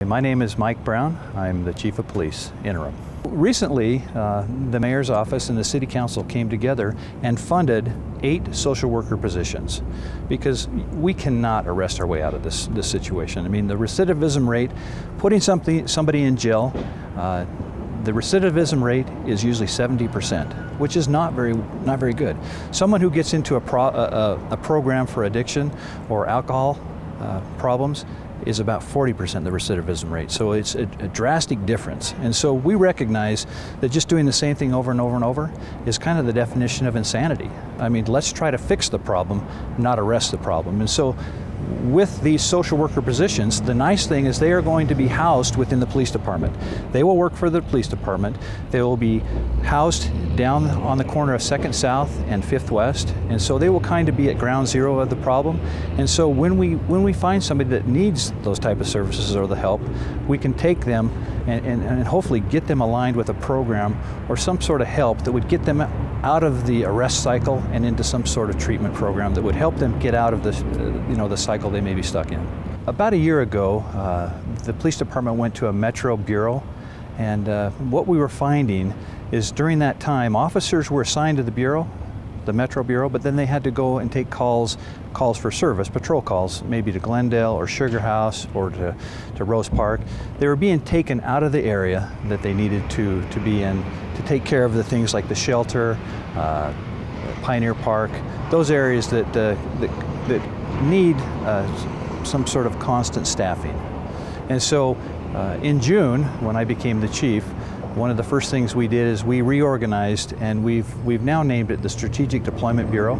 My name is Mike Brown. I'm the Chief of Police, Interim. Recently, the Mayor's Office and the City Council came together and funded 8 social worker positions because we cannot arrest our way out of this situation. I mean, the recidivism rate, putting somebody in jail, the recidivism rate is usually 70%, which is not very good. Someone who gets into a program for addiction or alcohol problems is about 40% the recidivism rate. So it's a drastic difference. And so we recognize that just doing the same thing over and over and over is kind of the definition of insanity. I mean, let's try to fix the problem, not arrest the problem. And so with these social worker positions, the nice thing is they are going to be housed within the police department. They will work for the police department. They will be housed down on the corner of 2nd South and 5th West, and so they will kind of be at ground zero of the problem. And so when we find somebody that needs those type of services or the help, we can take them and hopefully get them aligned with a program or some sort of help that would get them out of the arrest cycle and into some sort of treatment program that would help them get out of the cycle they may be stuck in. About a year ago, the police department went to a metro bureau, and what we were finding is during that time, officers were assigned to the bureau, the metro bureau, but then they had to go and take calls for service, patrol calls, maybe to Glendale or Sugar House or to Rose Park. They were being taken out of the area that they needed to be in to take care of the things like the shelter, Pioneer Park, those areas that need some sort of constant staffing. And so in June, when I became the chief, one of the first things we did is we reorganized, and we've now named it the Strategic Deployment Bureau.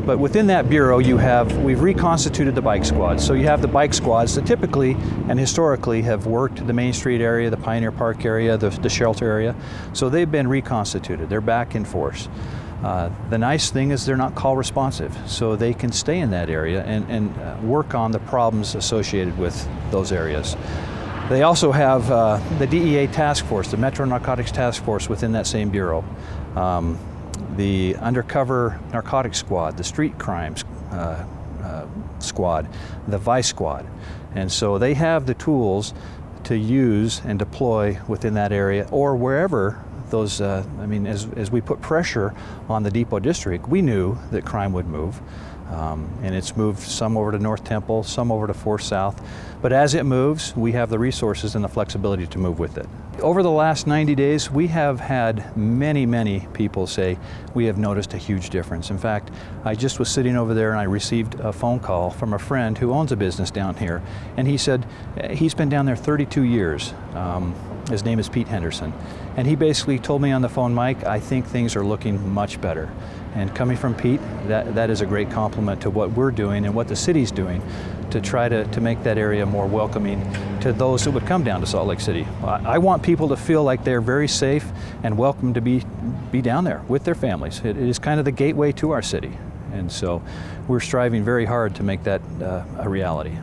But within that bureau, we've reconstituted the bike squads. So you have the bike squads that typically and historically have worked the Main Street area, the Pioneer Park area, the shelter area. So they've been reconstituted. They're back in force. The nice thing is they're not call responsive, so they can stay in that area and work on the problems associated with those areas. They also have the DEA task force, the Metro Narcotics Task Force within that same bureau, the Undercover Narcotics Squad, the Street Crimes Squad, the Vice Squad. And so they have the tools to use and deploy within that area or wherever those, as we put pressure on the Depot District, we knew that crime would move. And it's moved some over to North Temple, some over to 4th South. But as it moves, we have the resources and the flexibility to move with it. Over the last 90 days, we have had many people say we have noticed a huge difference. In fact, I just was sitting over there and I received a phone call from a friend who owns a business down here. And he said he's been down there 32 years. His name is Pete Henderson. And he basically told me on the phone, Mike, I think things are looking much better. And coming from Pete, that is a great compliment to what we're doing and what the city's doing to try to make that area more welcoming to those that would come down to Salt Lake City. I want people to feel like they're very safe and welcome to be down there with their families. It is kind of the gateway to our city. And so we're striving very hard to make that a reality.